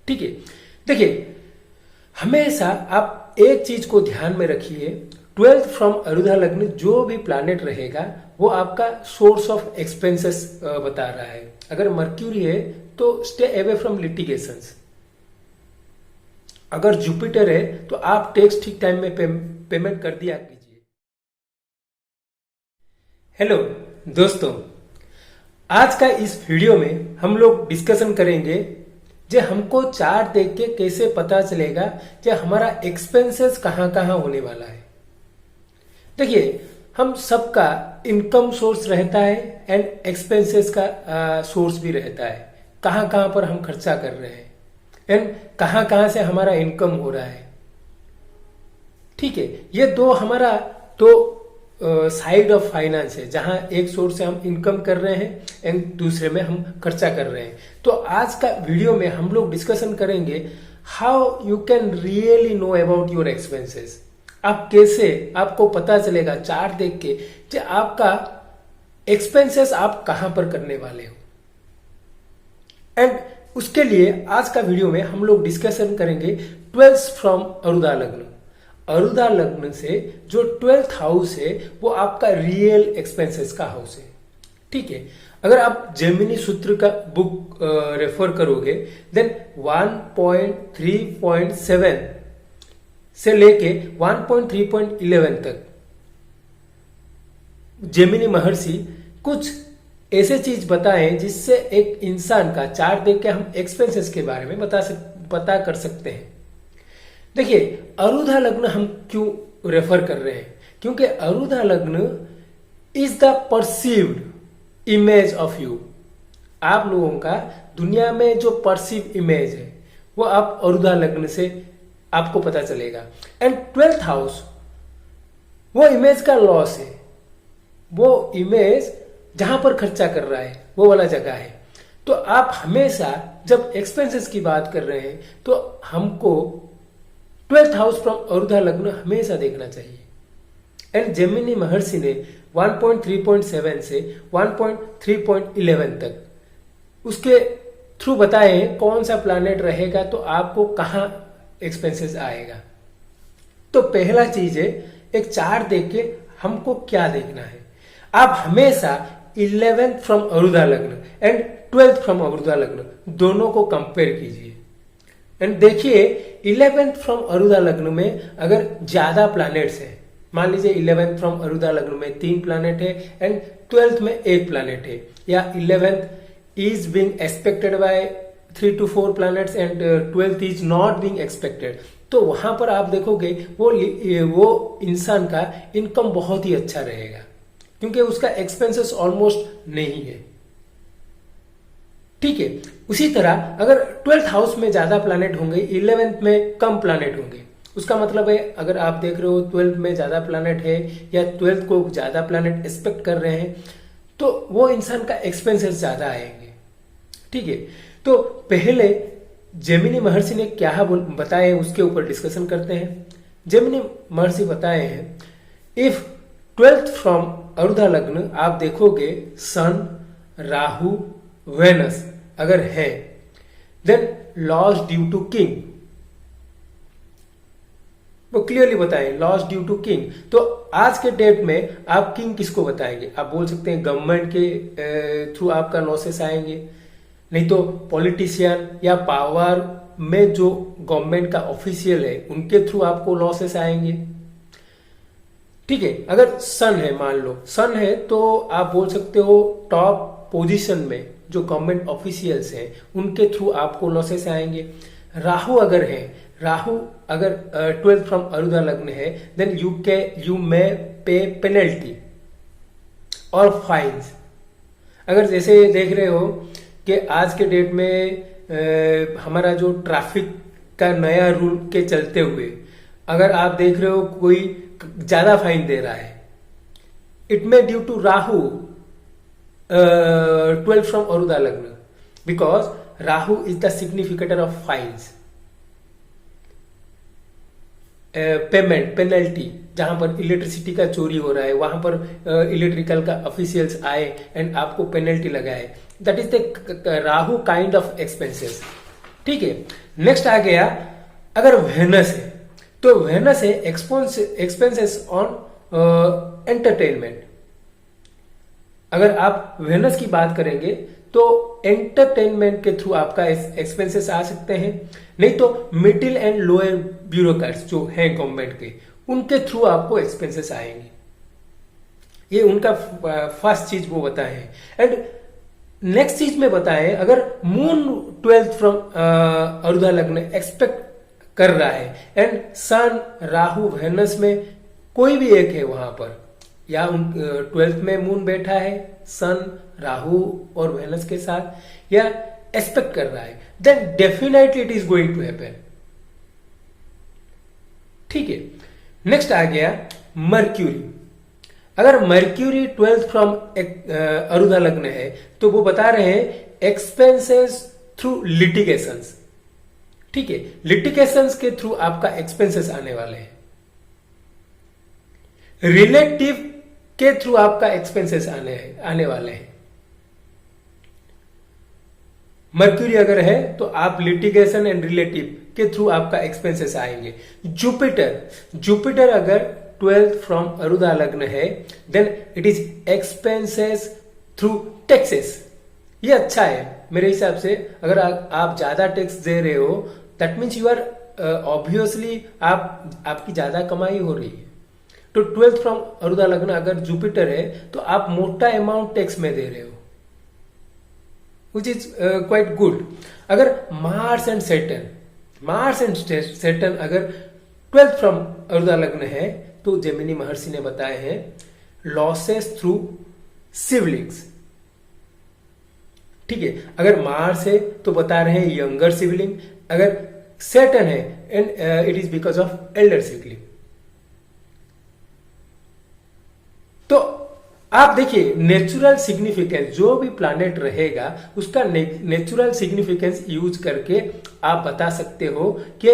ठीक है। देखिए, हमेशा आप एक चीज को ध्यान में रखिए, 12th फ्रॉम अरुधा लग्न जो भी प्लैनेट रहेगा वो आपका सोर्स ऑफ एक्सपेंसेस बता रहा है। अगर मर्क्यूरी है तो स्टे अवे फ्रॉम लिटिगेशंस, अगर जुपिटर है तो आप टैक्स ठीक टाइम में पेमेंट कर दिया कीजिए। हेलो दोस्तों, आज का इस वीडियो में हम लोग डिस्कशन करेंगे जे हमको चार्ट देख के कैसे पता चलेगा कि हमारा एक्सपेंसेस कहां कहां होने वाला है। देखिए, हम सबका इनकम सोर्स रहता है एंड एक्सपेंसेस का सोर्स भी रहता है। कहां कहां पर हम खर्चा कर रहे हैं एंड कहां कहां से हमारा इनकम हो रहा है। ठीक है, ये दो हमारा तो साइड ऑफ फाइनेंस है, जहां एक सोर्स से हम इनकम कर रहे हैं एंड दूसरे में हम खर्चा कर रहे हैं। तो आज का वीडियो में हम लोग डिस्कशन करेंगे how you can really know about your expenses. आप कैसे, आपको पता चलेगा चार्ट देख के कि आपका एक्सपेंसेस आप कहां पर करने वाले हो। एंड उसके लिए आज का वीडियो में हम लोग डिस्कशन करेंगे 12th फ्रॉम अरुधा लग्न। अरुधा लग्न से जो 12th हाउस है वो आपका रियल एक्सपेंसेस का हाउस है। ठीक है, अगर आप जेमिनी सूत्र का बुक रेफर करोगे देन 1.3.7 से लेके 1.3.11 तक जेमिनी महर्षि कुछ ऐसे चीज बताए जिससे एक इंसान का चार्ट देख के हम एक्सपेंसेस के बारे में पता कर सकते हैं। देखिए, अरुधा लग्न हम क्यों रेफर कर रहे हैं, क्योंकि अरुधा लग्न is the perceived image of you. आप लोगों का दुनिया में जो परसीव इमेज है वो आप अरुधा लग्न से आपको पता चलेगा। एंड 12th हाउस वो इमेज का लॉस है, वो इमेज जहां पर खर्चा कर रहा है वो वाला जगह है। तो आप हमेशा जब एक्सपेंसेस की बात कर रहे हैं तो हमको 12th हाउस फ्रॉम अरुधा लग्न हमेशा देखना चाहिए। एंड जेमिनी महर्षि ने 1.3.7 से 1.3.11 तक उसके थ्रू बताए कौन सा प्लैनेट रहेगा तो आपको कहां एक्सपेंसेस आएगा। तो पहला चीज है, एक चार्ट देख के हमको क्या देखना है। आप हमेशा 11th from arudha lagna and 12th from arudha लग्न दोनों को कंपेयर कीजिए एंड देखिए 11th फ्रॉम अरुधा लग्न में अगर ज्यादा प्लैनेट्स है, मान लीजिए 11th फ्रॉम अरुधा लग्न में 3 प्लैनेट है एंड 12th में 1 प्लैनेट है, या 11th is being expected bye 3 to 4 planets and 12th is not being expected, तो वहां पर आप देखोगे वो इंसान का इनकम बहुत ही अच्छा रहेगा क्योंकि उसका एक्सपेंसेस ऑलमोस्ट नहीं है। ठीक है, उसी तरह अगर 12th हाउस में ज्यादा प्लैनेट होंगे, 11th में कम प्लैनेट होंगे, उसका मतलब है अगर आप देख रहे हो 12th में ज्यादा प्लैनेट है या 12th को ज्यादा प्लैनेट एक्सपेक्ट कर रहे हैं तो वो इंसान का एक्सपेंसेस ज्यादा आएंगे। ठीक है, तो पहले जेमिनी महर्षि ने क्या बताए उसके ऊपर डिस्कशन करते हैं। जेमिनी महर्षि बताए हैं, इफ 12th फ्रॉम अरुधा लग्न आप देखोगे सन, राहु, वेनस अगर है then loss due to king, वो क्लियरली बताएं लॉस ड्यू टू किंग। तो आज के डेट में आप किंग किसको बताएंगे? आप बोल सकते हैं गवर्नमेंट के थ्रू आपका लॉसेस आएंगे, नहीं तो पॉलिटिशियन या पावर में जो गवर्नमेंट का ऑफिशियल है उनके थ्रू आपको लॉसेस आएंगे। ठीक है, अगर सन है, मान लो सन है तो आप बोल सकते हो टॉप पोजीशन में जो गवर्नमेंट ऑफिशियल्स हैं उनके थ्रू आपको लॉसेस आएंगे। राहु अगर है, राहु अगर 12th फ्रॉम अरुधा लग्न है देन यू मे पे पेनल्टी और फाइन्स। अगर जैसे देख रहे हो कि आज के डेट में हमारा जो ट्रैफिक का नया रूल के चलते हुए अगर आप देख रहे हो कोई ज्यादा फाइन दे रहा है, it may due to Rahu 12th from arudha lagna, because Rahu is the significator of fines, payment, penalty. जहां पर इलेक्ट्रिसिटी का चोरी हो रहा है वहां पर इलेक्ट्रिकल का ऑफिशियल्स आए एंड आपको पेनल्टी लगाए, that is the Rahu kind of expenses. ठीक है। नेक्स्ट आ गया, अगर वेनस है तो वेनस है एक्सपेंसेस ऑन एंटरटेनमेंट। अगर आप वेनस की बात करेंगे तो एंटरटेनमेंट के थ्रू आपका एक्सपेंसेस आ सकते हैं, नहीं तो मिडिल एंड लोअर ब्यूरोक्रेट्स जो हैं गवर्नमेंट के, उनके थ्रू आपको एक्सपेंसेस आएंगे। ये उनका फर्स्ट चीज वो बताए हैं। एंड नेक्स्ट चीज में बताए, अगर मून 12th फ्रॉम अरुधा लग्न एक्सपेक्ट कर रहा है एंड सन राहु वेनस में कोई भी एक है वहां पर, या 12th में मून बैठा है सन राहु और वेनस के साथ, या एक्सपेक्ट कर रहा है, then definitely it is going to happen. ठीक है। नेक्स्ट आ गया मर्क्यूरी। अगर mercury 12th from arudha lagna है तो वो बता रहे हैं एक्सपेंसेस थ्रू लिटिगेशंस। ठीक है, लिटिगेशंस के थ्रू आपका एक्सपेंसेस आने वाले हैं, रिलेटिव के थ्रू आपका एक्सपेंसेस आने वाले हैं। मर्क्यूरी अगर है तो आप लिटिगेशन एंड रिलेटिव के थ्रू आपका एक्सपेंसेस आएंगे। जुपिटर अगर 12th फ्रॉम अरुधा लग्न है then it is expenses through taxes. ये अच्छा है मेरे हिसाब से। अगर आप ज्यादा टैक्स दे रहे हो that means you are obviously आपकी ज्यादा कमाई हो रही है। तो 12th फ्रॉम अरुधा लग्न अगर जुपिटर है तो आप मोटा अमाउंट टैक्स में दे रहे हो, विच इज क्वाइट गुड। अगर मार्स एंड सैटर्न अगर 12th फ्रॉम अरुधा लग्न है तो जेमिनी महर्षि ने बताए हैं लॉसेस थ्रू सिबलिंग्स। ठीक है, अगर मार्स है तो बता रहे हैं यंगर सिबलिंग, अगर सैटर्न है and it is because of Elder sibling. तो आप देखिए नेचुरल सिग्निफिकेंस, जो भी प्लैनेट रहेगा उसका नेचुरल सिग्निफिकेंस यूज करके आप बता सकते हो कि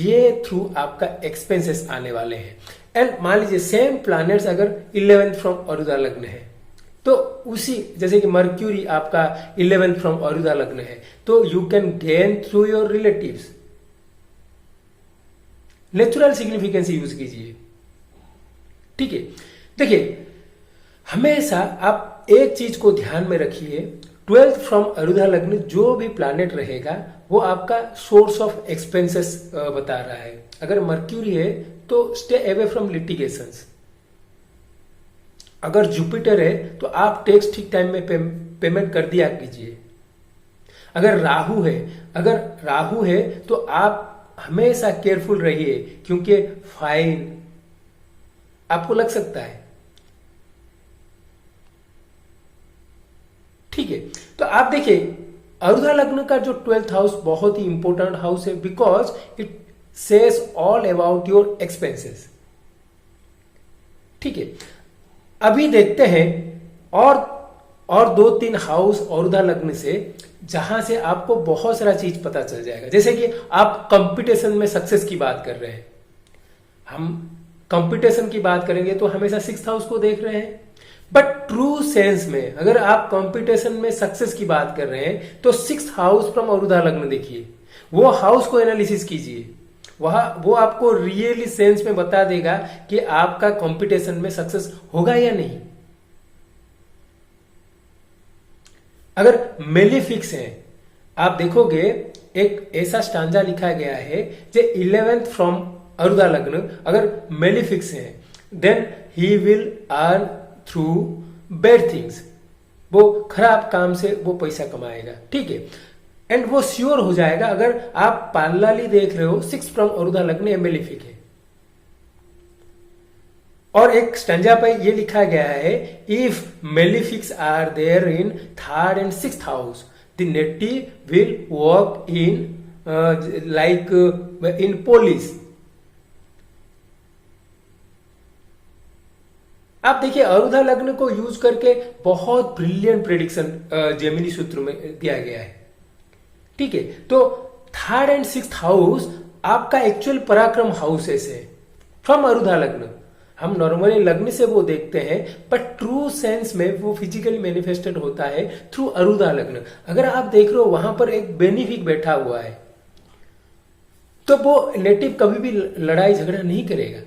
ये थ्रू आपका एक्सपेंसेस आने वाले हैं। एंड मान लीजिए सेम प्लैनेट्स अगर 11th फ्रॉम अरुधा लग्न है तो उसी, जैसे कि मर्क्यूरी आपका 11th फ्रॉम अरुधा लग्न है तो you can gain through your relatives. Natural significance use कीजिए। ठीक है, देखिए हमेशा आप एक चीज को ध्यान में रखिए, 12th फ्रॉम अरुधा लग्न जो भी प्लैनेट रहेगा वो आपका सोर्स ऑफ एक्सपेंसेस बता रहा है। अगर मर्क्यूरी है तो स्टे अवे फ्रॉम लिटिगेशंस। अगर जुपिटर है तो आप टैक्स ठीक टाइम में पेमेंट कर दिया कीजिए। अगर राहु है तो आप हमेशा केयरफुल रहिए क्योंकि फाइन आपको लग सकता है। ठीक है, तो आप देखिए अरुधा लग्न का जो 12th हाउस बहुत ही इंपॉर्टेंट हाउस है because it says all about your expenses. ठीक है, अभी देखते हैं और 2-3 हाउस अरुधा लग्न से जहां से आपको बहुत सारा चीज पता चल जाएगा। जैसे कि आप कंपटीशन में सक्सेस की बात कर रहे हैं, हम कंपटीशन की बात करेंगे तो हमेशा 6th हाउस को देख रहे हैं, बट ट्रू सेंस में अगर आप कंपटीशन में सक्सेस की बात कर रहे हैं तो 6th हाउस फ्रॉम अरुधा लग्न देखिए, वो हाउस को एनालिसिस कीजिए, वो आपको रियली सेंस में बता देगा कि आपका कंपटीशन में सक्सेस होगा या नहीं। अगर मेलिफिक्स है, आप देखोगे एक ऐसा स्टांजा लिखा गया है जो 11th फ्रॉम अरुधा लग्न अगर मेलिफिक्स है then he will earn through bad things, वो खराब काम से वो पैसा कमाएगा। ठीक है, एंड वो श्योर हो जाएगा अगर आप पैरेलली देख रहे हो 6 फ्रॉम अरुधा लग्न मेलिफिक है। और एक स्टैंजा पे ये लिखा गया है if malefics are there in 3rd and 6th house the native will work in like in police. आप देखिए अरुधा लग्न को यूज करके बहुत ब्रिलियंट प्रेडिक्शन जेमिनी सूत्र में दिया गया है। ठीक है, तो 3rd and 6th हाउस आपका एक्चुअल पराक्रम हाउसेस है फ्रॉम अरुधा लग्न। हम नॉर्मली लग्न से वो देखते हैं बट ट्रू सेंस में वो फिजिकली मैनिफेस्टेड होता है थ्रू अरुधा लग्न। अगर आप देख रहे हो वहां पर एक बेनिफिक बैठा हुआ है तो वो नेटिव कभी भी लड़ाई झगड़ा नहीं करेगा,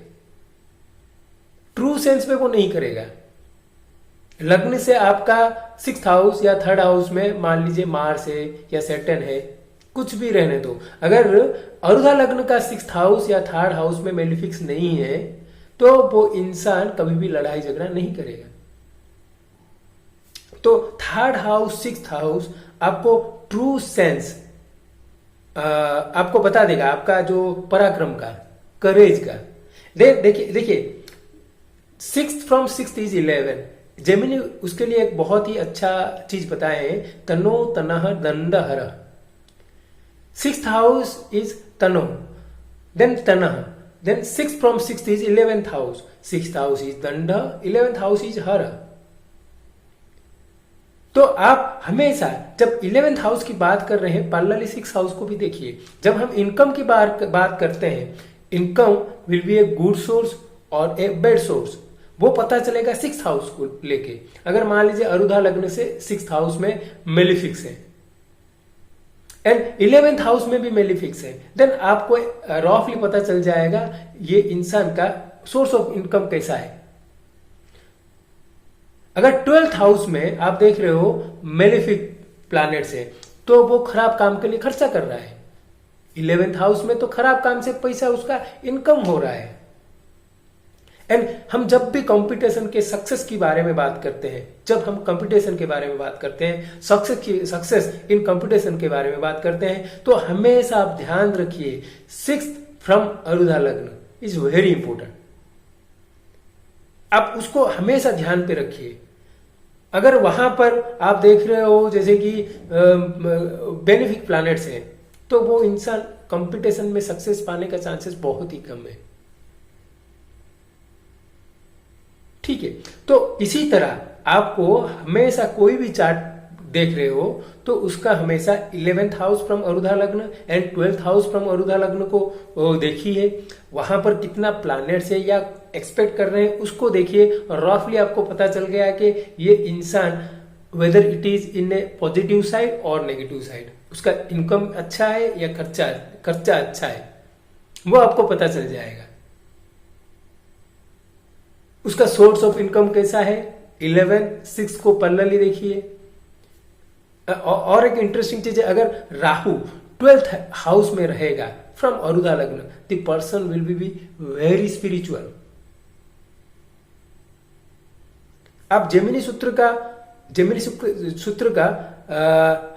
ट्रू सेंस में वो नहीं करेगा। लग्न से आपका 6th हाउस या 3rd हाउस में मान लीजिए मार्स है या सैटर्न है, कुछ भी रहने दो, अगर अरुधा लग्न का 6th हाउस या 3rd हाउस में मेलिफिक्स नहीं है तो वो इंसान कभी भी लड़ाई झगड़ा नहीं करेगा। तो 3rd हाउस 6th हाउस आपको ट्रू सेंस आपको बता देगा, आपका जो पराक्रम का, करेज का। देखिए 6th from 6th is 11। Gemini उसके लिए एक बहुत ही अच्छा चीज बताए हैं, तनो तनह दंड हर। 6th हाउस इज तनो, देन तनह, then 6th from 6th is 11th house. 6th house is दंड, 11th हाउस इज हर। तो आप हमेशा जब 11th हाउस की बात कर रहे हैं, पैरेलली 6th हाउस को भी देखिए। जब हम इनकम की बात करते हैं, income will be a good source और ए बैड सोर्स, वो पता चलेगा 6th हाउस को लेके। अगर मान लीजिए अरुधा लग्न से 6th हाउस में मेलिफिक्स है एंड 11th हाउस में भी मेलिफिक्स है, देन आपको रफली पता चल जाएगा ये इंसान का सोर्स ऑफ इनकम कैसा है। अगर 12th हाउस में आप देख रहे हो मेलिफिक प्लैनेट्स है तो वो खराब काम के लिए खर्चा कर रहा है। 11th हाउस में तो खराब काम से पैसा उसका इनकम हो रहा है। एंड हम जब भी कंपटीशन के सक्सेस की बारे में बात करते हैं, जब हम कंपटीशन के बारे में बात करते हैं, सक्सेस इन कंपटीशन के बारे में बात करते हैं, तो हमेशा आप ध्यान रखिए 6th फ्रॉम अरुधा लग्न इज वेरी इंपॉर्टेंट। आप उसको हमेशा ध्यान पे रखिए। अगर वहां पर आप देख रहे हो जैसे कि बेनिफिक प्लैनेट्स हैं, तो वो इंसान कंपटीशन में सक्सेस पाने का चांसेस बहुत ही कम है। ठीक है, तो इसी तरह आपको हमेशा कोई भी चार्ट देख रहे हो तो उसका हमेशा 11th house from arudha lagna and 12th house from arudha लग्न को देखिए। वहां पर कितना प्लैनेट्स है या एक्सपेक्ट कर रहे हैं उसको देखिए, और रफली आपको पता चल गया कि ये इंसान whether it is in A positive side और नेगेटिव साइड, उसका इनकम अच्छा है या खर्चा अच्छा है, वो आपको पता चल जाएगा। उसका सोर्स ऑफ इनकम कैसा है, 11 6 को पैरेलली देखिए। और एक इंटरेस्टिंग चीज है, अगर राहु 12th हाउस में रहेगा फ्रॉम अरुधा लग्न, the person will be very spiritual. आप जेमिनी सूत्र का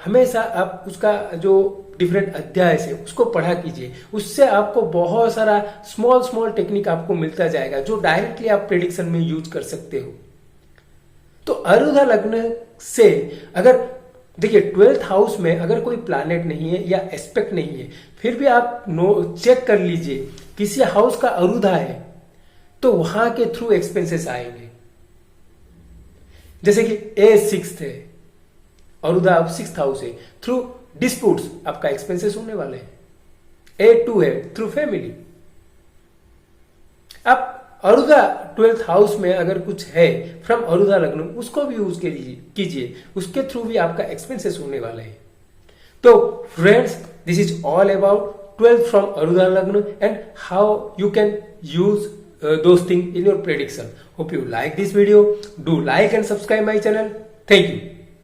हमेशा आप उसका जो डिफरेंट अध्याय से उसको पढ़ा कीजिए, उससे आपको बहुत सारा स्मॉल टेक्निक आपको मिलता जाएगा जो डायरेक्टली आप प्रेडिक्शन में यूज कर सकते हो। तो अरुधा लग्न से अगर देखिए 12th हाउस में अगर कोई प्लैनेट नहीं है या एस्पेक्ट नहीं है, फिर भी आप चेक कर लीजिए किसी हाउस का अरुधा है तो वहां के थ्रू एक्सपेंसेस आएंगे। जैसे कि A6 है, अरुधा अब 6th हाउस है, थ्रू डिस्प्यूट्स आपका एक्सपेंसेस होने वाले हैं। A2 है, थ्रू फैमिली। आप अरुधा 12th हाउस में अगर कुछ है फ्रॉम अरुधा लग्न, उसको भी यूज कीजिए, उसके थ्रू भी आपका एक्सपेंसेस होने वाले हैं। तो friends, this is all about 12th from arudha lagna and how you can use those things in your prediction. Hope you like this video. Do like and subscribe my channel. Thank you.